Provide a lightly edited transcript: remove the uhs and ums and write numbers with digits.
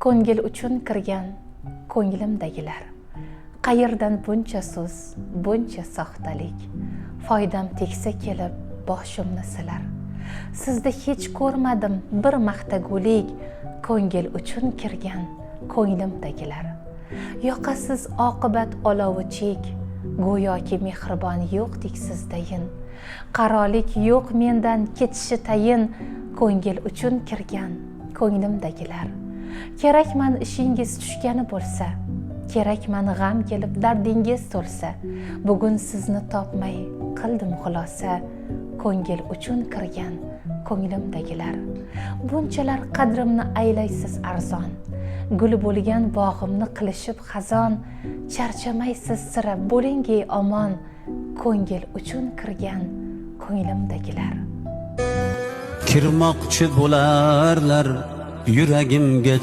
ko'ngil uchun kirgan ko'nglimdagilar. Qayerdan buncha so'z, buncha soxtalik, foydam tegsa kelib boshimni silar. Sizda hech ko'rmadim bir maqtagulik, ko'ngil uchun kirgan ko'nglimdagilar. Yoqasiz oqibat olovi chek, go'yoki mehribon yo'qdek sizdayin. Qarolik yo'q mendan ketishi tayin, ko'ngil uchun kirgan ko'nglimdagilar. Kerakman ishingiz tushgani bo'lsa, kerakman g'am kelib dardingiz to'lsa, bugun sizni topmay qildim xulosa, ko'ngil uchun kirgan ko'nglimdagilar. Bunchalar qadrimni aylaysiz arzon, gul bo'lgan bog'imni qilishib xazon, charchamaysiz sira bo'lingi omon, ko'ngil uchun kirgan ko'nglimdagilar. Kirmoqchi bo'larlar yuragimga